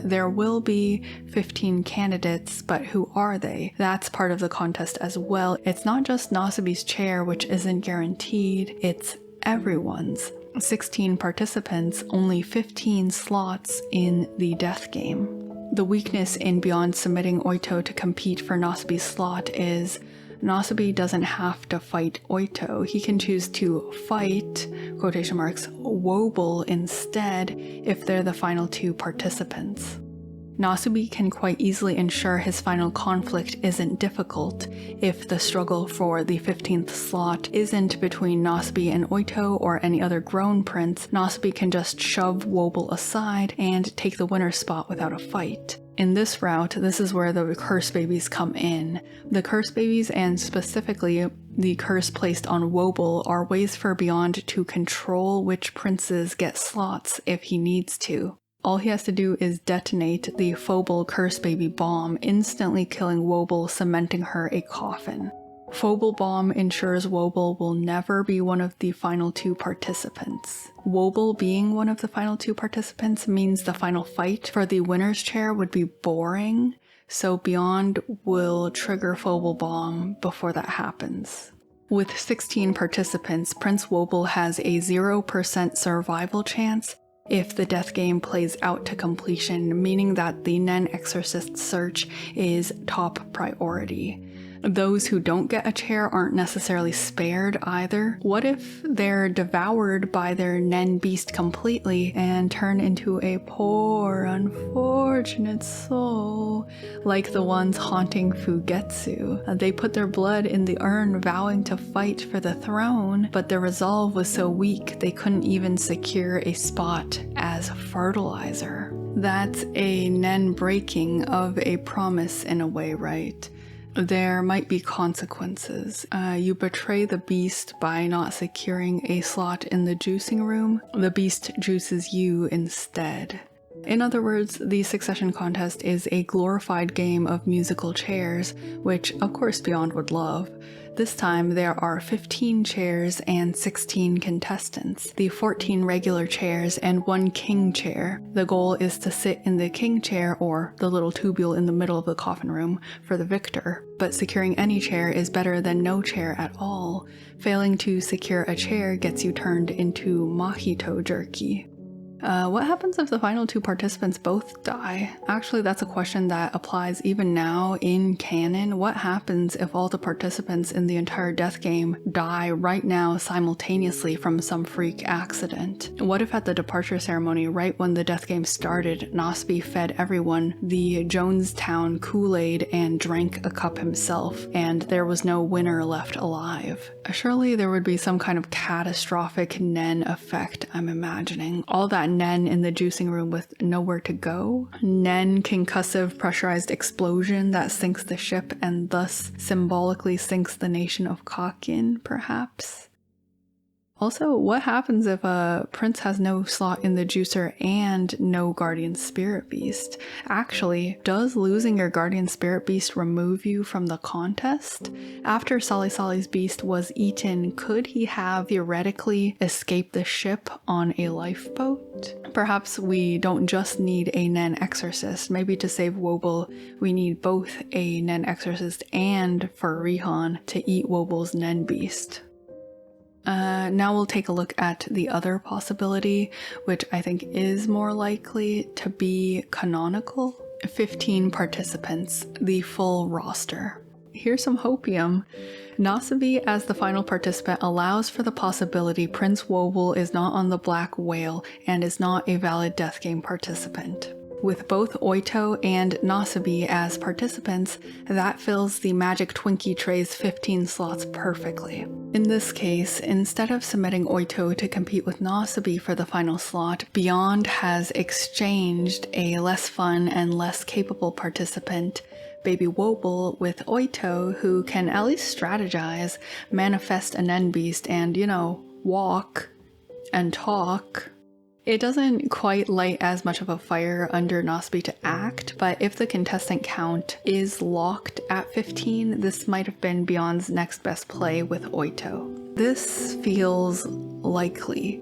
Speaker 1: There will be 15 candidates, but who are they? That's part of the contest as well. It's not just Nasabi's chair, which isn't guaranteed, it's everyone's. 16 participants, only 15 slots in the death game. The weakness in Beyond submitting Oito to compete for Nasabi's slot is Nasabi doesn't have to fight Oito. He can choose to fight, quotation marks, Wobble instead if they're the final 2 participants. Nasubi can quite easily ensure his final conflict isn't difficult if the struggle for the 15th slot isn't between Nasubi and Oito or any other grown prince. Nasubi can just shove Wobble aside and take the winner's spot without a fight. In this route, this is where the curse babies come in. The curse babies, and specifically the curse placed on Wobble, are ways for Beyond to control which princes get slots if he needs to. All he has to do is detonate the Phobal Curse Baby bomb, instantly killing Wobble, cementing her a coffin. Phobal bomb ensures Wobble will never be one of the final 2 participants. Wobble being one of the final 2 participants means the final fight for the winner's chair would be boring, so Beyond will trigger Phobal bomb before that happens. With 16 participants, Prince Wobble has a 0% survival chance if the death game plays out to completion, meaning that the Nen Exorcist search is top priority. Those who don't get a chair aren't necessarily spared either. What if they're devoured by their Nen beast completely and turn into a poor, unfortunate soul, like the ones haunting Fugetsu? They put their blood in the urn vowing to fight for the throne, but their resolve was so weak they couldn't even secure a spot as fertilizer. That's a Nen breaking of a promise in a way, right? There might be consequences. You betray the beast by not securing a slot in the juicing room. The beast juices you instead. In other words, the Succession contest is a glorified game of musical chairs, which of course Beyond would love. This time there are 15 chairs and 16 contestants, the 14 regular chairs and 1 king chair. The goal is to sit in the king chair, or the little tubule in the middle of the coffin room, for the victor, but securing any chair is better than no chair at all. Failing to secure a chair gets you turned into mojito jerky. What happens if the final two participants both die? Actually, that's a question that applies even now in canon. What happens if all the participants in the entire death game die right now simultaneously from some freak accident? What if at the departure ceremony, right when the death game started, Nosby fed everyone the Jonestown Kool-Aid and drank a cup himself, and there was no winner left alive? Surely there would be some kind of catastrophic Nen effect, I'm imagining. All that Nen in the juicing room with nowhere to go? Nen concussive pressurized explosion that sinks the ship and thus symbolically sinks the nation of Coffin, perhaps? Also, what happens if a prince has no slot in the juicer and no guardian spirit beast? Actually, does losing your guardian spirit beast remove you from the contest? After Solly's beast was eaten, could he have theoretically escaped the ship on a lifeboat? Perhaps we don't just need a Nen exorcist. Maybe to save Wobble, we need both a Nen exorcist and for Rihan to eat Wobble's Nen beast. Now we'll take a look at the other possibility, which I think is more likely to be canonical. 15 participants, the full roster. Here's some hopium. Nosby as the final participant allows for the possibility Prince Wobble is not on the Black Whale and is not a valid death game participant. With both Oito and Nosby as participants, that fills the Magic Twinkie Tray's 15 slots perfectly. In this case, instead of submitting Oito to compete with Nosby for the final slot, Beyond has exchanged a less fun and less capable participant, Baby Wobble, with Oito, who can at least strategize, manifest a Nen beast, and, walk and talk. It doesn't quite light as much of a fire under Nosby to act, but if the contestant count is locked at 15, this might have been Beyond's next best play with Oito. This feels likely.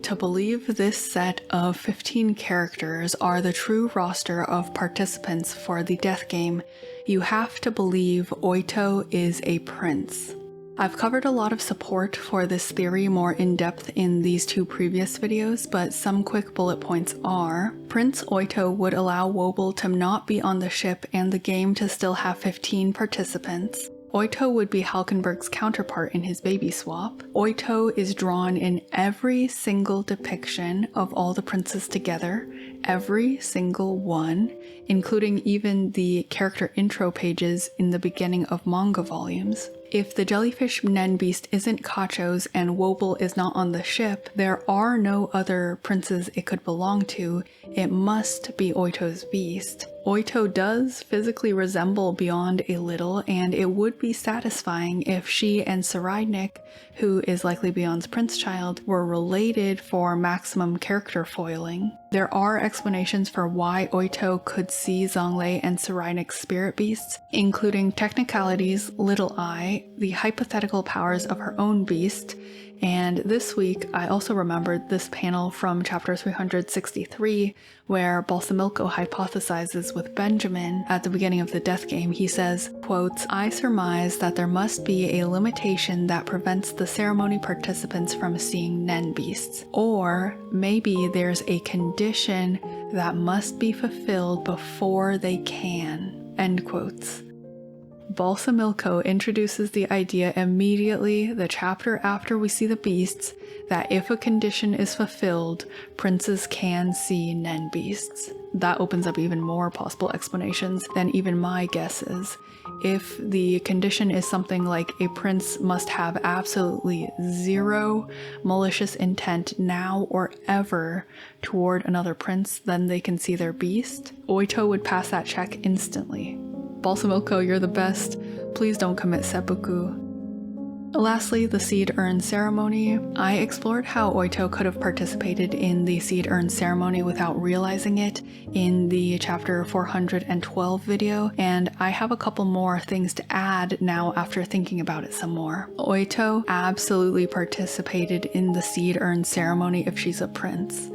Speaker 1: To believe this set of 15 characters are the true roster of participants for the death game, you have to believe Oito is a prince. I've covered a lot of support for this theory more in depth in these two previous videos, but some quick bullet points are: Prince Oito would allow Wobble to not be on the ship and the game to still have 15 participants. Oito would be Halkenberg's counterpart in his Babyswap. Oito is drawn in every single depiction of all the princes together, every single one, including even the character intro pages in the beginning of manga volumes. If the Jellyfish Nen beast isn't Kacho's and Wobble is not on the ship, there are no other princes it could belong to. It must be Oito's beast. Oito does physically resemble Beyond a little, and it would be satisfying if she and Saraidnik, who is likely Beyond's prince child, were related for maximum character foiling. There are explanations for why Oito could see Zhonglei and Saraidnik's spirit beasts, including technicalities, Little Eye, the hypothetical powers of her own beast, and this week I also remembered this panel from chapter 363 where Balsamilko hypothesizes with Benjamin at the beginning of the death game. He says, quotes, "I surmise that there must be a limitation that prevents the ceremony participants from seeing Nen beasts. Or maybe there's a condition that must be fulfilled before they can." End quotes. Balsamilko introduces the idea immediately, the chapter after we see the beasts, that if a condition is fulfilled, princes can see Nen beasts. That opens up even more possible explanations than even my guesses. If the condition is something like a prince must have absolutely zero malicious intent now or ever toward another prince, then they can see their beast, Oito would pass that check instantly. Balsamilko, you're the best. Please don't commit seppuku. Lastly, the seed urn ceremony. I explored how Oito could have participated in the seed urn ceremony without realizing it in the chapter 412 video, and I have a couple more things to add now after thinking about it some more. Oito absolutely participated in the seed urn ceremony if she's a prince.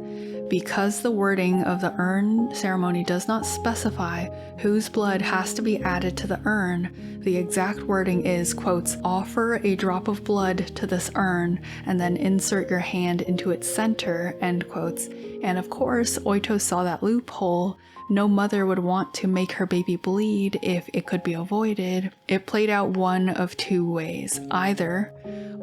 Speaker 1: Because the wording of the urn ceremony does not specify whose blood has to be added to the urn, the exact wording is, quotes, offer a drop of blood to this urn and then insert your hand into its center, end quotes. And of course, Oito saw that loophole. No mother would want to make her baby bleed if it could be avoided. It played out one of two ways. Either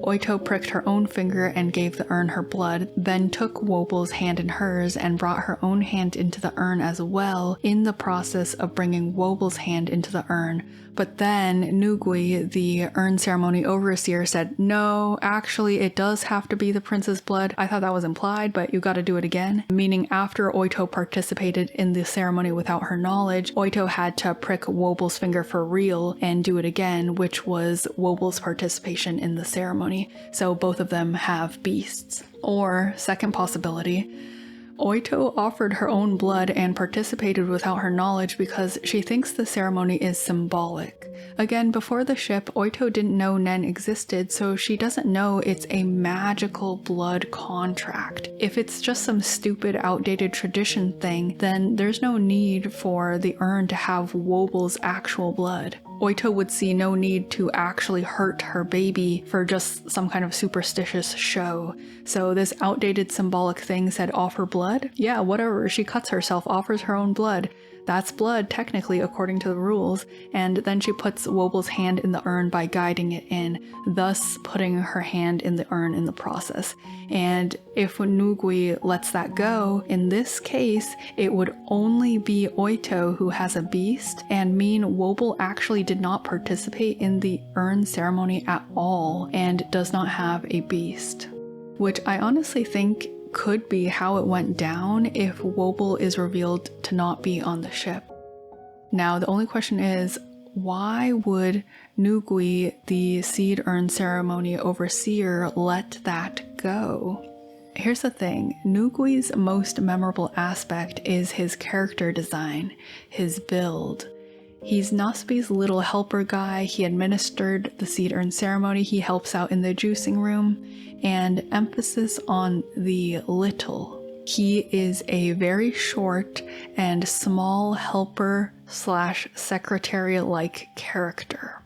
Speaker 1: Oito pricked her own finger and gave the urn her blood, then took Woble's hand in hers and brought her own hand into the urn as well, in the process of bringing Woble's hand into the urn. But then Nugui, the urn ceremony overseer, said, no, actually it does have to be the prince's blood. I thought that was implied, but you gotta do it again. Meaning after Oito participated in the ceremony without her knowledge, Oito had to prick Woble's finger for real and do it again, which was Woble's participation in the ceremony. So both of them have beasts. Or, second possibility, Oito offered her own blood and participated without her knowledge because she thinks the ceremony is symbolic. Again, before the ship, Oito didn't know Nen existed, so she doesn't know it's a magical blood contract. If it's just some stupid, outdated tradition thing, then there's no need for the urn to have Woble's actual blood. Oito would see no need to actually hurt her baby for just some kind of superstitious show. So this outdated symbolic thing said offer blood? Yeah, whatever, she cuts herself, offers her own blood. That's blood, technically, according to the rules, and then she puts Woble's hand in the urn by guiding it in, thus putting her hand in the urn in the process. And if Nugui lets that go, in this case, it would only be Oito who has a beast, and mean Wobble actually did not participate in the urn ceremony at all, and does not have a beast. Which I honestly think could be how it went down if Wobble is revealed to not be on the ship. Now, the only question is, why would Nugui, the seed urn ceremony overseer, let that go? Here's the thing, Nugui's most memorable aspect is his character design, his build. He's Nasubi's little helper guy, he administered the seed urn ceremony, he helps out in the juicing room, and emphasis on the little. He is a very short and small helper slash secretary-like character.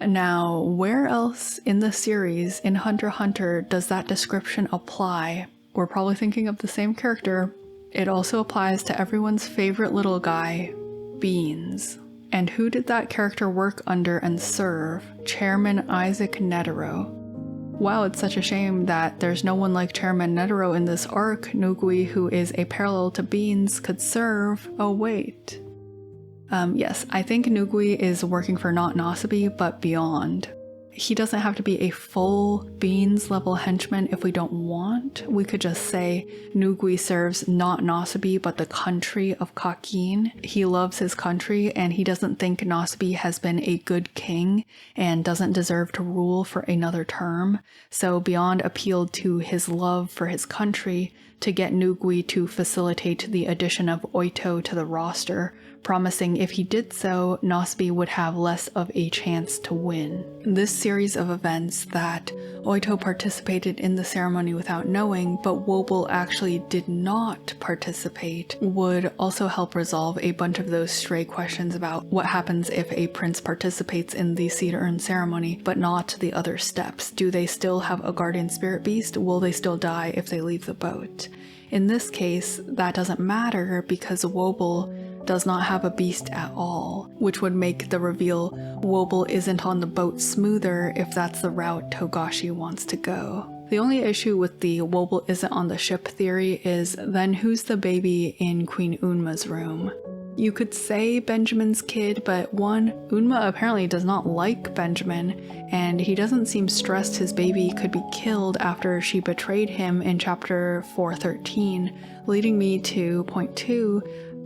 Speaker 1: Now, where else in the series in Hunter x Hunter does that description apply? We're probably thinking of the same character. It also applies to everyone's favorite little guy, Beans. And who did that character work under and serve? Chairman Isaac Netero. Wow, it's such a shame that there's no one like Chairman Netero in this arc. Nugui, who is a parallel to Beans, could serve. Oh wait. Yes, I think Nugui is working for not Nasubi, but beyond. He doesn't have to be a full Beans level henchman if we don't want. We could just say Nugui serves not Nasubi but the country of Kakin. He loves his country and he doesn't think Nasubi has been a good king and doesn't deserve to rule for another term. So Beyond appealed to his love for his country to get Nugui to facilitate the addition of Oito to the roster, promising if he did so, Nasubi would have less of a chance to win. This series of events that Oito participated in the ceremony without knowing, but Wobble actually did not participate, would also help resolve a bunch of those stray questions about what happens if a prince participates in the seed urn ceremony, but not the other steps. Do they still have a guardian spirit beast? Will they still die if they leave the boat? In this case, that doesn't matter because Wobble does not have a beast at all, which would make the reveal Wobble isn't on the boat smoother if that's the route Togashi wants to go. The only issue with the Wobble isn't on the ship theory is then who's the baby in Queen Unma's room? You could say Benjamin's kid, but one, Unma apparently does not like Benjamin, and he doesn't seem stressed his baby could be killed after she betrayed him in chapter 413, leading me to point 2.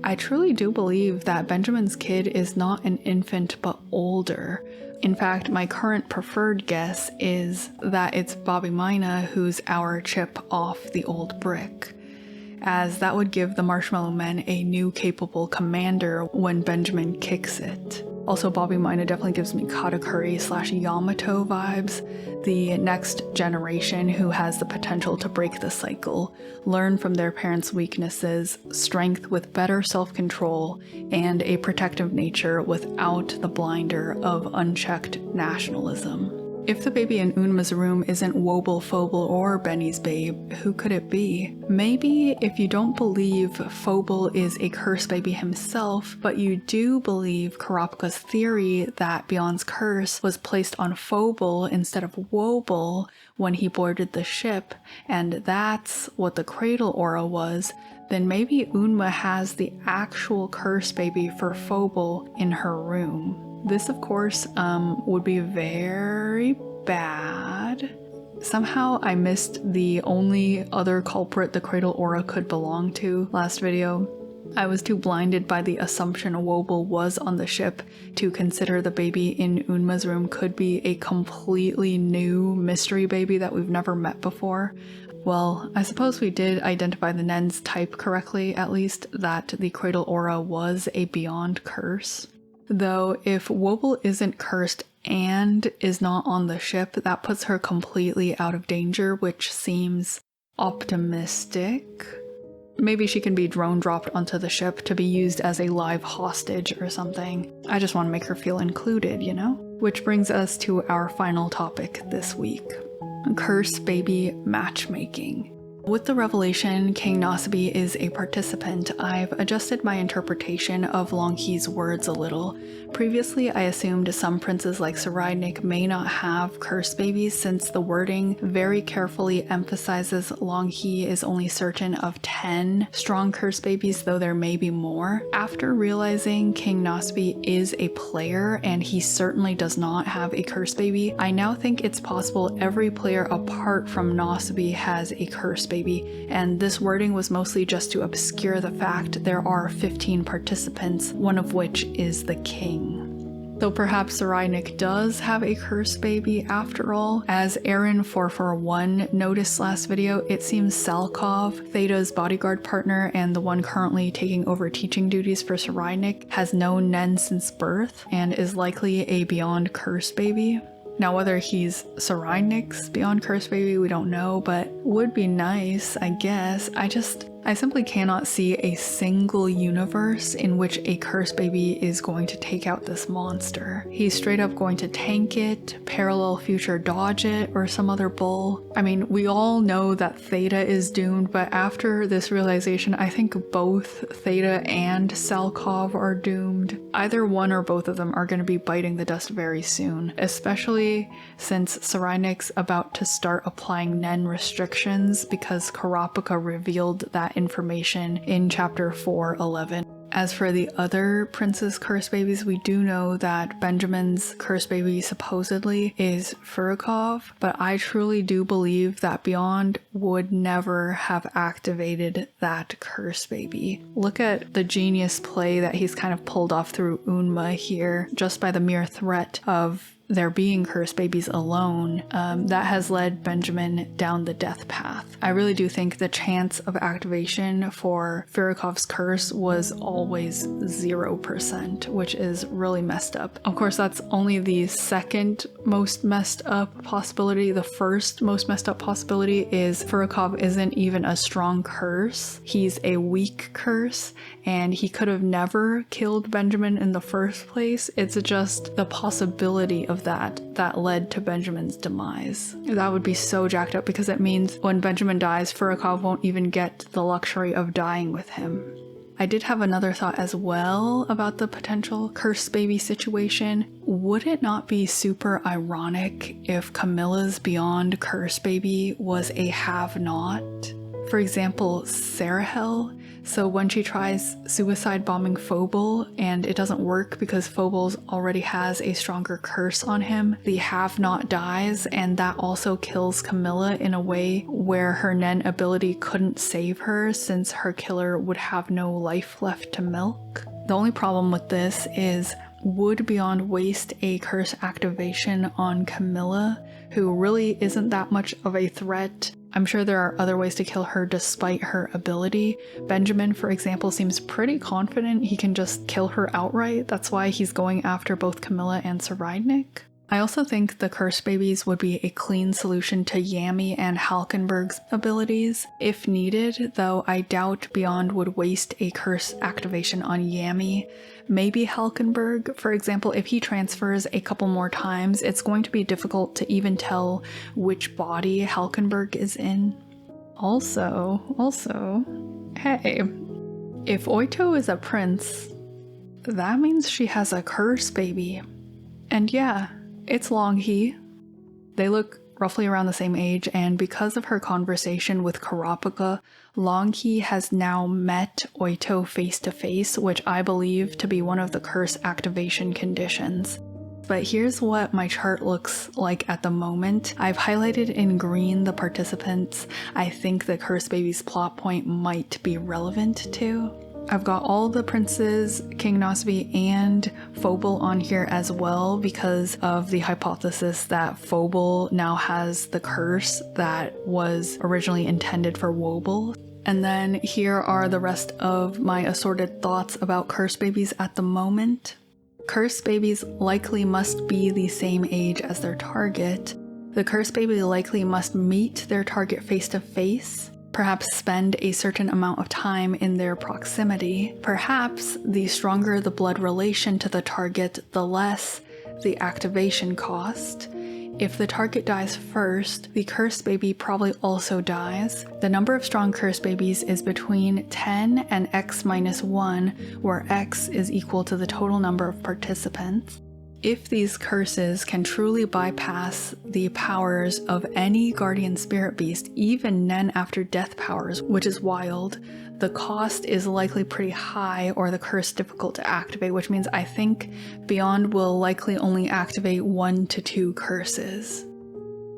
Speaker 1: I truly do believe that Benjamin's kid is not an infant but older. In fact, my current preferred guess is that it's Bobby Mina who's our chip off the old brick, as that would give the Marshmallow Men a new capable commander when Benjamin kicks it. Also, Bobby Mina definitely gives me Katakuri / Yamato vibes. The next generation who has the potential to break the cycle, learn from their parents' weaknesses, strength with better self-control, and a protective nature without the blinder of unchecked nationalism. If the baby in Unma's room isn't Wobble, Phobal, or Benny's babe, who could it be? Maybe if you don't believe Phobal is a curse baby himself, but you do believe Kurapika's theory that Beyond's curse was placed on Phobal instead of Wobble when he boarded the ship, and that's what the cradle aura was, then maybe Unma has the actual curse baby for Phobal in her room. This, of course, would be very bad. Somehow I missed the only other culprit the Cradle Aura could belong to last video. I was too blinded by the assumption Wobble was on the ship to consider the baby in Unma's room could be a completely new mystery baby that we've never met before. Well, I suppose we did identify the Nen's type correctly, at least, that the Cradle Aura was a Beyond curse. Though, if Wobble isn't cursed and is not on the ship, that puts her completely out of danger, which seems optimistic. Maybe she can be drone dropped onto the ship to be used as a live hostage or something. I just want to make her feel included, you know? Which brings us to our final topic this week. Curse baby matchmaking. With the revelation King Nasabi is a participant, I've adjusted my interpretation of Longhee's words a little. Previously, I assumed some princes like Saraidnik may not have curse babies since the wording very carefully emphasizes Longhee is only certain of 10 strong curse babies, though there may be more. After realizing King Nasabi is a player and he certainly does not have a curse baby, I now think it's possible every player apart from Nasabi has a curse baby, and this wording was mostly just to obscure the fact there are 15 participants, one of which is the king. Though perhaps Saraidnik does have a curse baby after all. As Aaron441 noticed last video, it seems Salkov, Theta's bodyguard partner and the one currently taking over teaching duties for Saraidnik, has known Nen since birth and is likely a Beyond curse baby. Now, whether he's Saraidnik's Beyond curse baby, we don't know, but would be nice, I guess. I simply cannot see a single universe in which a curse baby is going to take out this monster. He's straight up going to tank it, parallel future dodge it, or some other bull. I mean, we all know that Theta is doomed, but after this realization, I think both Theta and Salkov are doomed. Either one or both of them are going to be biting the dust very soon, especially since Saraidnik's about to start applying Nen restrictions because Kurapika revealed that information in chapter 411. As for the other prince's curse babies, we do know that Benjamin's curse baby supposedly is Furikov, but I truly do believe that Beyond would never have activated that curse baby. Look at the genius play that he's kind of pulled off through Unma here, just by the mere threat of there being curse babies alone, that has led Benjamin down the death path. I really do think the chance of activation for Furikov's curse was always 0%, which is really messed up. Of course, that's only the second most messed up possibility. The first most messed up possibility is Furikov isn't even a strong curse. He's a weak curse, and he could have never killed Benjamin in the first place. It's just the possibility of that led to Benjamin's demise. That would be so jacked up because it means when Benjamin dies, Furikov won't even get the luxury of dying with him. I did have another thought as well about the potential curse baby situation. Would it not be super ironic if Camilla's Beyond curse baby was a have-not? For example, Sarahel. So when she tries suicide bombing Phobal and it doesn't work because Phobal already has a stronger curse on him, the have-not dies, and that also kills Camilla in a way where her Nen ability couldn't save her since her killer would have no life left to milk. The only problem with this is, would Beyond waste a curse activation on Camilla, who really isn't that much of a threat I'm sure there are other ways to kill her despite her ability. Benjamin, for example, seems pretty confident he can just kill her outright. That's why he's going after both Camilla and Sereidnik. I also think the curse babies would be a clean solution to Yami and Halkenberg's abilities if needed, though I doubt Beyond would waste a curse activation on Yami. Maybe Halkenberg, for example, if he transfers a couple more times, it's going to be difficult to even tell which body Halkenberg is in. Also, hey, if Oito is a prince, that means she has a curse baby. And yeah, it's Longhee. They look roughly around the same age, and because of her conversation with Kurapika, Longhee has now met Oito face to face, which I believe to be one of the curse activation conditions. But here's what my chart looks like at the moment. I've highlighted in green the participants I think the curse baby's plot point might be relevant to. I've got all the princes, King Nosby, and Phobal on here as well because of the hypothesis that Phobal now has the curse that was originally intended for Wobble. And then here are the rest of my assorted thoughts about curse babies at the moment. Curse babies likely must be the same age as their target. The curse baby likely must meet their target face to face. Perhaps spend a certain amount of time in their proximity. Perhaps the stronger the blood relation to the target, the less the activation cost. If the target dies first, the curse baby probably also dies. The number of strong curse babies is between 10 and x minus 1, where x is equal to the total number of participants. If these curses can truly bypass the powers of any guardian spirit beast, even Nen after death powers, which is wild, the cost is likely pretty high or the curse difficult to activate, which means I think Beyond will likely only activate 1 to 2 curses.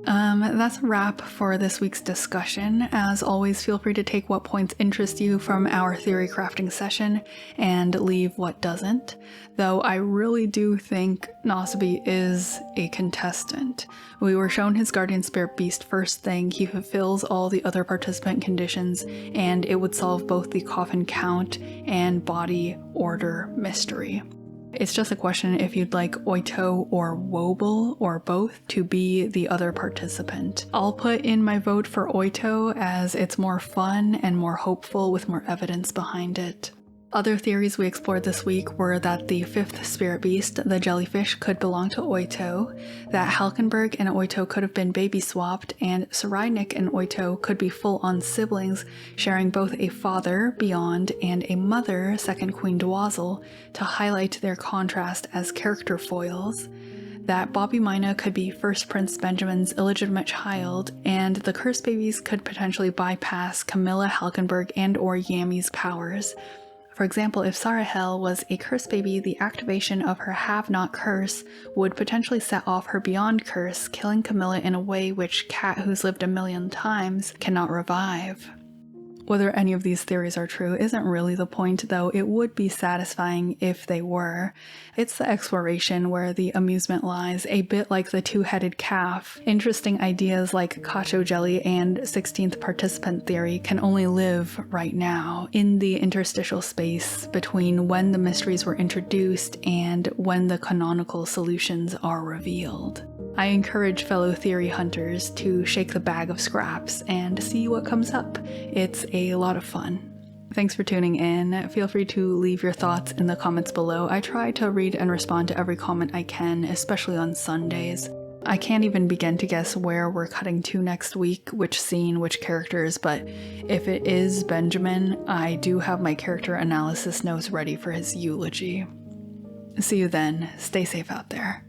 Speaker 1: That's a wrap for this week's discussion. As always, feel free to take what points interest you from our theory crafting session and leave what doesn't. Though I really do think Nosby is a contestant. We were shown his guardian spirit beast first thing, he fulfills all the other participant conditions, and it would solve both the coffin count and body order mystery. It's just a question if you'd like Oito or Wobble or both to be the other participant. I'll put in my vote for Oito as it's more fun and more hopeful with more evidence behind it. Other theories we explored this week were that the 5th spirit beast, the Jellyfish, could belong to Oito, that Halkenberg and Oito could have been baby-swapped, and Sereidnik and Oito could be full-on siblings, sharing both a father, Beyond, and a mother, Second Queen Dwazil, to highlight their contrast as character foils, that Bobby Mina could be First Prince Benjamin's illegitimate child, and the curse babies could potentially bypass Camilla, Halkenberg, and or Yami's powers. For example, if Sarahel was a curse baby, the activation of her have-not curse would potentially set off her Beyond curse, killing Camilla in a way which Cat, who's lived a million times, cannot revive. Whether any of these theories are true isn't really the point, though it would be satisfying if they were. It's the exploration where the amusement lies, a bit like the two-headed calf. Interesting ideas like Cacio Jelly and 16th participant theory can only live right now, in the interstitial space between when the mysteries were introduced and when the canonical solutions are revealed. I encourage fellow theory hunters to shake the bag of scraps and see what comes up. It's a lot of fun. Thanks for tuning in. Feel free to leave your thoughts in the comments below. I try to read and respond to every comment I can, especially on Sundays. I can't even begin to guess where we're cutting to next week, which scene, which characters, but if it is Benjamin, I do have my character analysis notes ready for his eulogy. See you then. Stay safe out there.